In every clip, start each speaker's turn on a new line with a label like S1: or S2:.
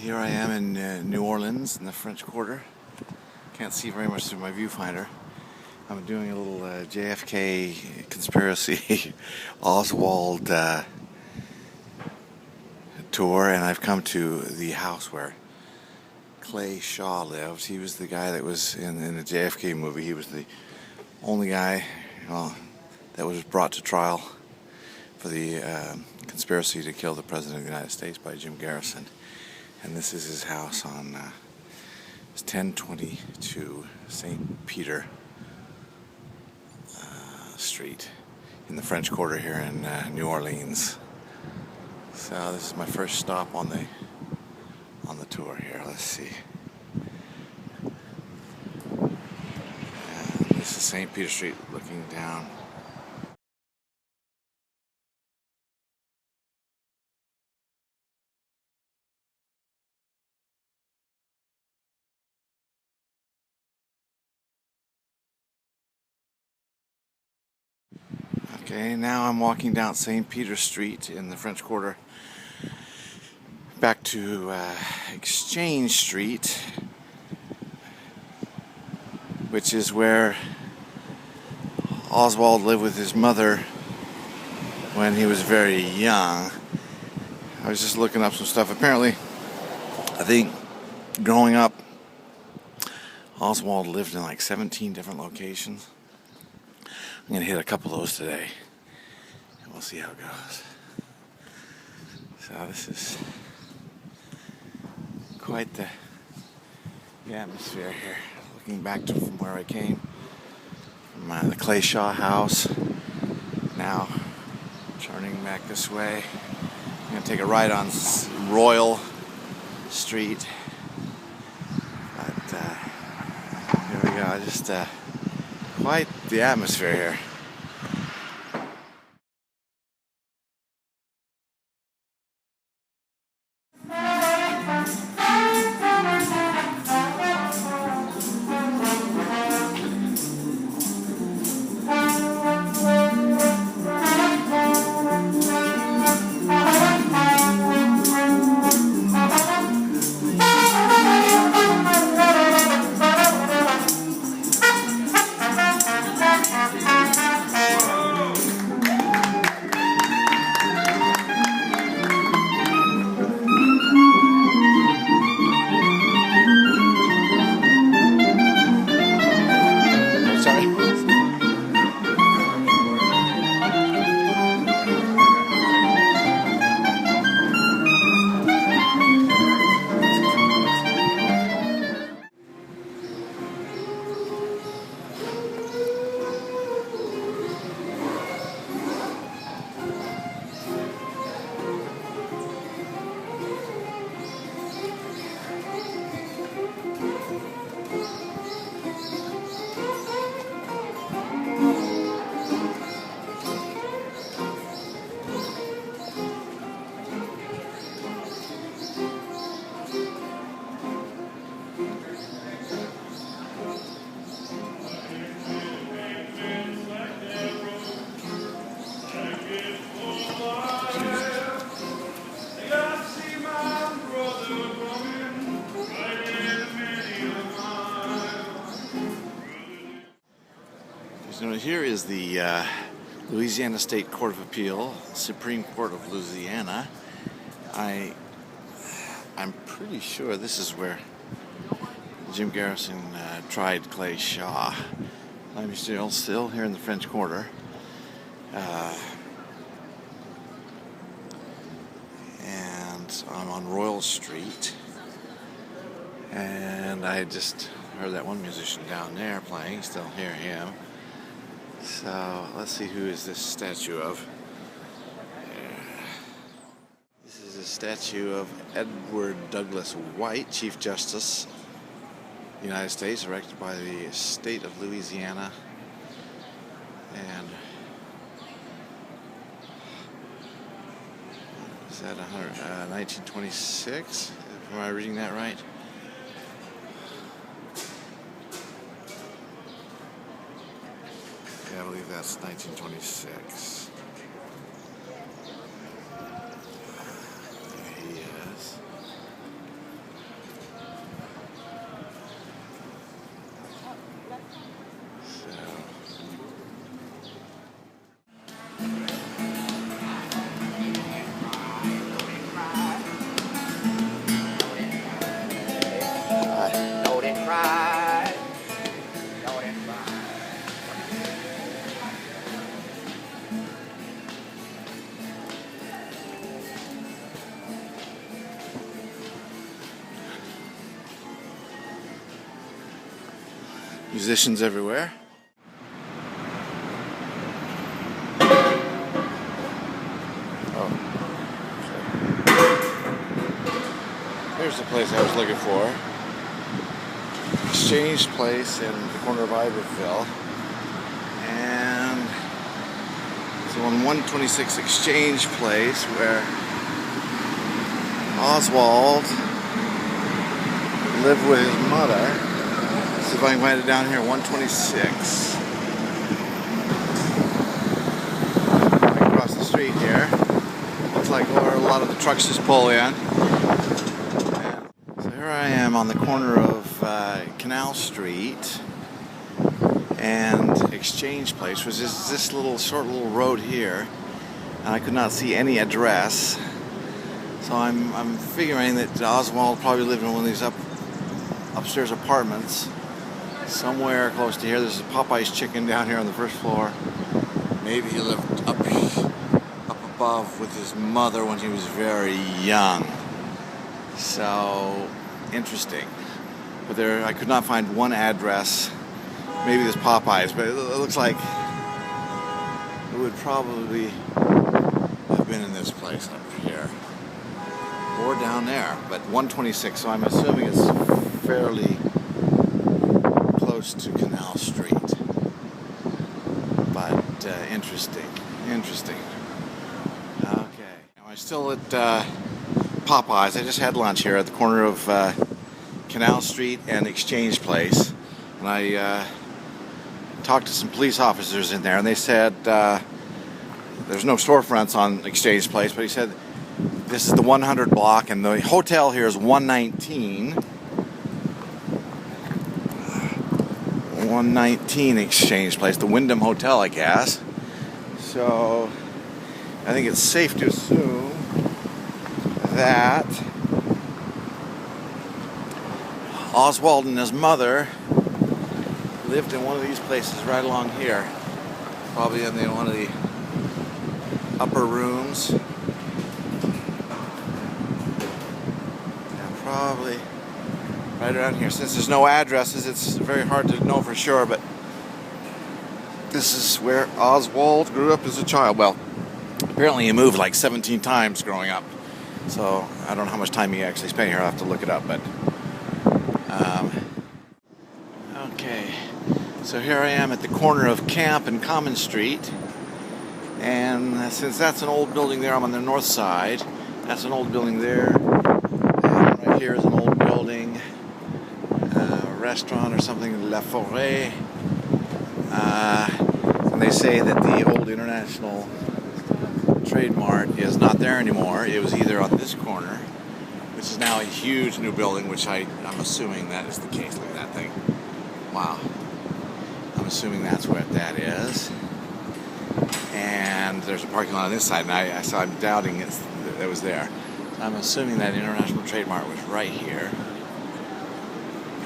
S1: Here I am in New Orleans in the French Quarter. Can't see very much through my viewfinder. I'm doing a little JFK Conspiracy Oswald tour, and I've come to the house where Clay Shaw lived. He was the guy that was in the JFK movie. He was the only guy that was brought to trial for the conspiracy to kill the President of the United States by Jim Garrison. And this is his house on 1022 St. Peter Street in the French Quarter here in New Orleans. So this is my first stop on the tour here. Let's see. This is St. Peter Street looking down. Okay, now I'm walking down St. Peter Street in the French Quarter back to Exchange Street, which is where Oswald lived with his mother when he was very young. I was just looking up some stuff. Apparently, I think growing up, Oswald lived in like 17 different locations. I'm going to hit a couple of those today, and we'll see how it goes. So this is quite the atmosphere here. Looking back from where I came, from the Clay Shaw house. Now turning back this way. I'm going to take a ride on Royal Street. But here we go. Just quite the atmosphere here. So here is the Louisiana State Court of Appeal, Supreme Court of Louisiana. I'm pretty sure this is where Jim Garrison tried Clay Shaw. I'm still here in the French Quarter. And I'm on Royal Street. And I just heard that one musician down there playing, still hear him. So let's see, who is this statue of? This is a statue of Edward Douglas White, Chief Justice, United States, erected by the state of Louisiana. And is that 1926? Am I reading that right? Yeah, I believe that's 1926. There he is. Musicians everywhere. Oh, okay. Here's the place I was looking for. Exchange Place in the corner of Iberville. And so on 126 Exchange Place, where Oswald lived with his mother. Let's see if I can find it down here, 126. Right across the street here. Looks like where a lot of the trucks just pull in. So here I am on the corner of Canal Street and Exchange Place, which is this little short little road here, and I could not see any address. So I'm figuring that Oswald probably lived in one of these upstairs apartments somewhere close to here. There's a Popeye's chicken down here on the first floor. Maybe he lived up above with his mother when he was very young. So interesting. But there, I could not find one address. Maybe there's Popeye's, but it looks like it would probably have been in this place up here. Or down there, but 126, so I'm assuming it's fairly close to Canal Street. But interesting. Okay, I'm still at Popeye's. I just had lunch here at the corner of Canal Street and Exchange Place, and I talked to some police officers in there, and they said there's no storefronts on Exchange Place, but he said this is the 100 block, and the hotel here is 119. 119 Exchange Place, the Wyndham Hotel, I guess. So I think it's safe to assume that Oswald and his mother lived in one of these places right along here. Probably in one of the upper rooms. Probably right around here. Since there's no addresses, it's very hard to know for sure, but this is where Oswald grew up as a child. Well, apparently he moved like 17 times growing up, so I don't know how much time he actually spent here. I'll have to look it up, but okay, so here I am at the corner of Camp and Common Street, and since that's an old building there, I'm on the north side. That's an old building there. Here is an old building, restaurant or something, Lafayette. And they say that the old International Trade Mart is not there anymore. It was either on this corner, which is now a huge new building, which I'm assuming that is the case. Look at that thing. Wow. I'm assuming that's what that is. And there's a parking lot on this side, and so I'm doubting it was there. I'm assuming that International Trade Mart was right here,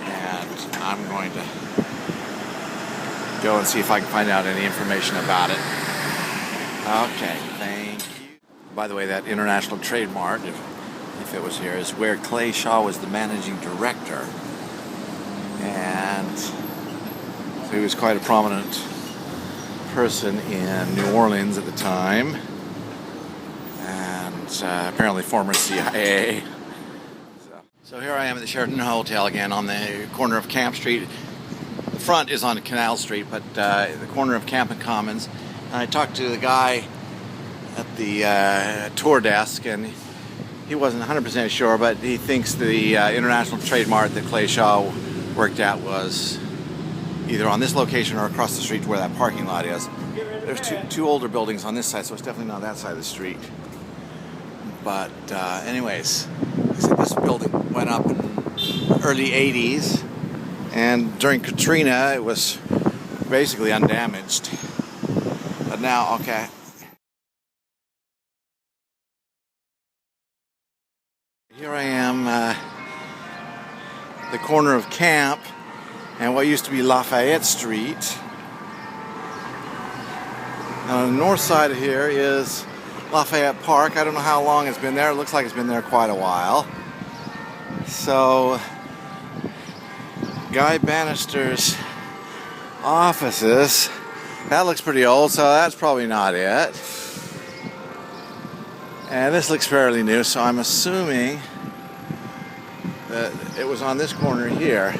S1: and I'm going to go and see if I can find out any information about it. Okay, thank you. By the way, that International Trade Mart, if it was here, is where Clay Shaw was the managing director, and so he was quite a prominent person in New Orleans at the time. Apparently former CIA. So here I am at the Sheraton Hotel again on the corner of Camp Street. The front is on Canal Street, but the corner of Camp and Commons. And I talked to the guy at the tour desk, and he wasn't 100% sure, but he thinks the International Trade Mart that Clay Shaw worked at was either on this location or across the street where that parking lot is. There's two older buildings on this side, so it's definitely not that side of the street. But anyways, this building went up in the early 80s, and during Katrina it was basically undamaged. But now, okay. Here I am, the corner of Camp and what used to be Lafayette Street. Now on the north side of here is Lafayette Park. I don't know how long it's been there. It looks like it's been there quite a while. So Guy Bannister's offices. That looks pretty old, so that's probably not it. And this looks fairly new, so I'm assuming that it was on this corner here.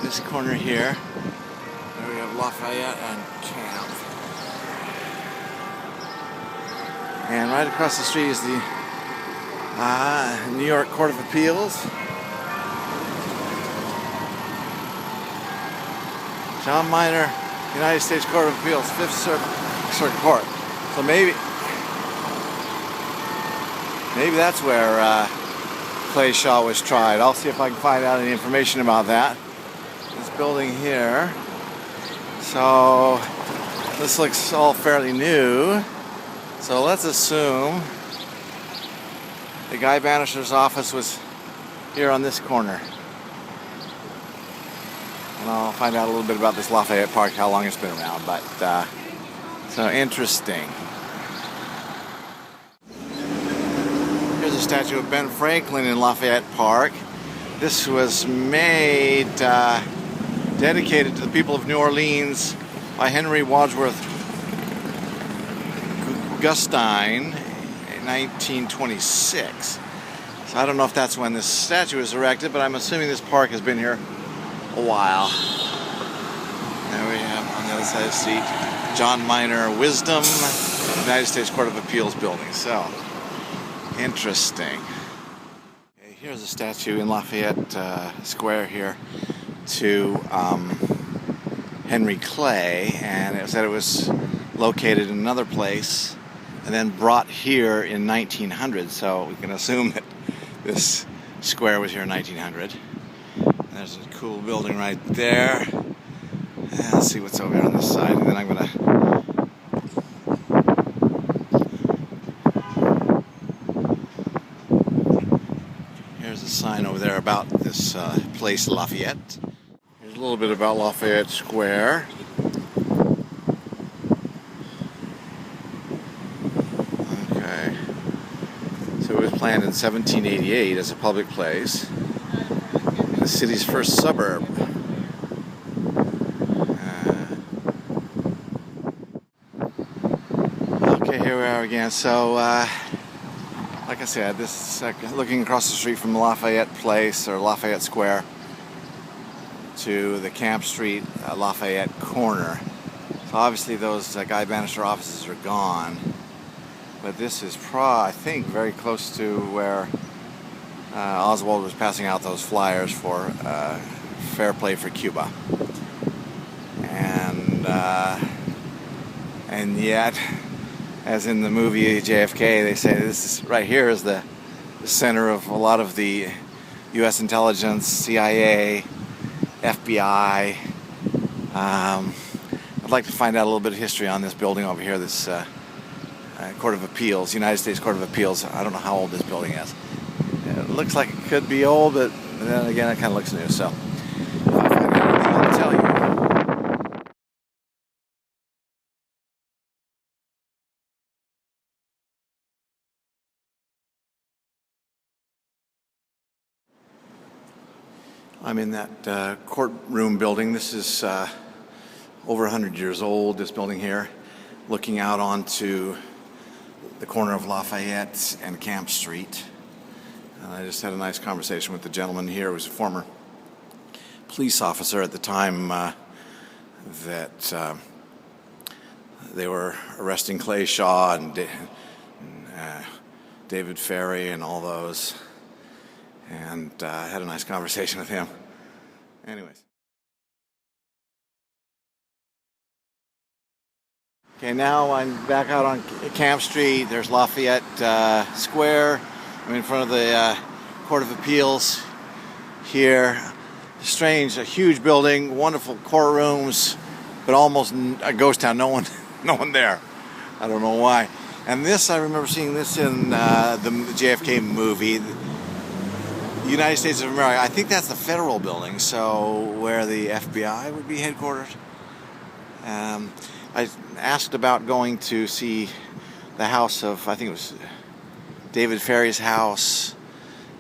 S1: This corner here. There we have Lafayette and Camp. And right across the street is the New York Court of Appeals. John Minor, United States Court of Appeals, Fifth Circuit Court. So maybe that's where Clay Shaw was tried. I'll see if I can find out any information about that. This building here. So this looks all fairly new. So let's assume the Guy Bannister's office was here on this corner. And I'll find out a little bit about this Lafayette Park, how long it's been around. But so interesting. Here's a statue of Ben Franklin in Lafayette Park. This was made, dedicated to the people of New Orleans by Henry Wadsworth Gustine in 1926. So I don't know if that's when this statue was erected, but I'm assuming this park has been here a while. There we have on the other side of the street, John Minor Wisdom, United States Court of Appeals building. So interesting. Okay, here's a statue in Lafayette Square here to Henry Clay, and it said it was located in another place and then brought here in 1900. So we can assume that this square was here in 1900. There's a cool building right there. Let's see what's over here on this side, and then I'm gonna here's a sign over there about this place, Lafayette. Here's a little bit about Lafayette Square. Okay, so it was planned in 1788 as a public place. The city's first suburb. Okay, here we are again. So, like I said, this is looking across the street from Lafayette Place or Lafayette Square to the Camp Street Lafayette corner. So obviously those Guy Bannister offices are gone, but this is I think very close to where Oswald was passing out those flyers for Fair Play for Cuba. And yet, as in the movie JFK, they say this is right here is the center of a lot of the U.S. intelligence, CIA, FBI. I'd like to find out a little bit of history on this building over here, this Court of Appeals, United States Court of Appeals. I don't know how old this building is. It looks like it could be old, but then again, it kind of looks new. So, if I find out anything, I'll tell you. I'm in that courtroom building. This is over 100 years old, this building here, looking out onto the corner of Lafayette and Camp Street. I just had a nice conversation with the gentleman here who was a former police officer at the time that they were arresting Clay Shaw and David Ferrie and all those. And I had a nice conversation with him. Anyways. Okay, now I'm back out on Camp Street. There's Lafayette Square. I'm in front of the Court of Appeals here. Strange, a huge building, wonderful courtrooms, but almost a ghost town. No one there. I don't know why. And this, I remember seeing this in the JFK movie, the United States of America. I think that's the federal building, so where the FBI would be headquartered. I asked about going to see the house of, I think it was David Ferrie's house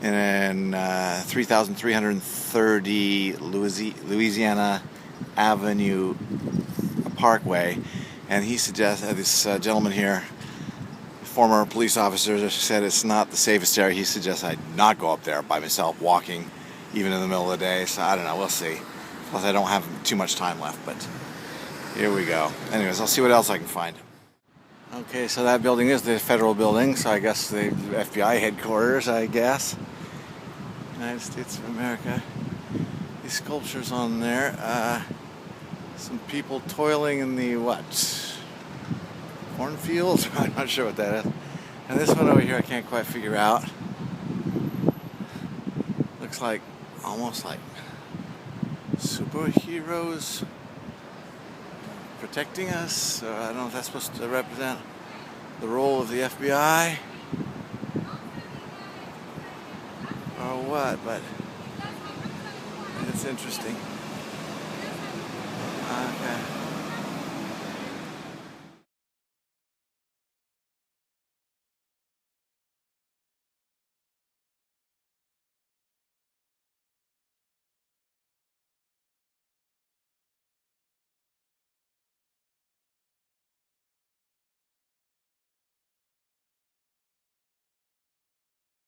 S1: in 3330 Louisiana Avenue Parkway, and he suggests this gentleman here, former police officer, said it's not the safest area. He suggests I not go up there by myself walking, even in the middle of the day. So I don't know. We'll see. Plus, I don't have too much time left, but here we go. Anyways, I'll see what else I can find. Okay, so that building is the federal building, so I guess the FBI headquarters, I guess. United States of America. These sculptures on there. Some people toiling in the what? Cornfields? I'm not sure what that is. And this one over here I can't quite figure out. Looks like almost like superheroes protecting us. I don't know if that's supposed to represent the role of the FBI or what, but it's interesting. Okay.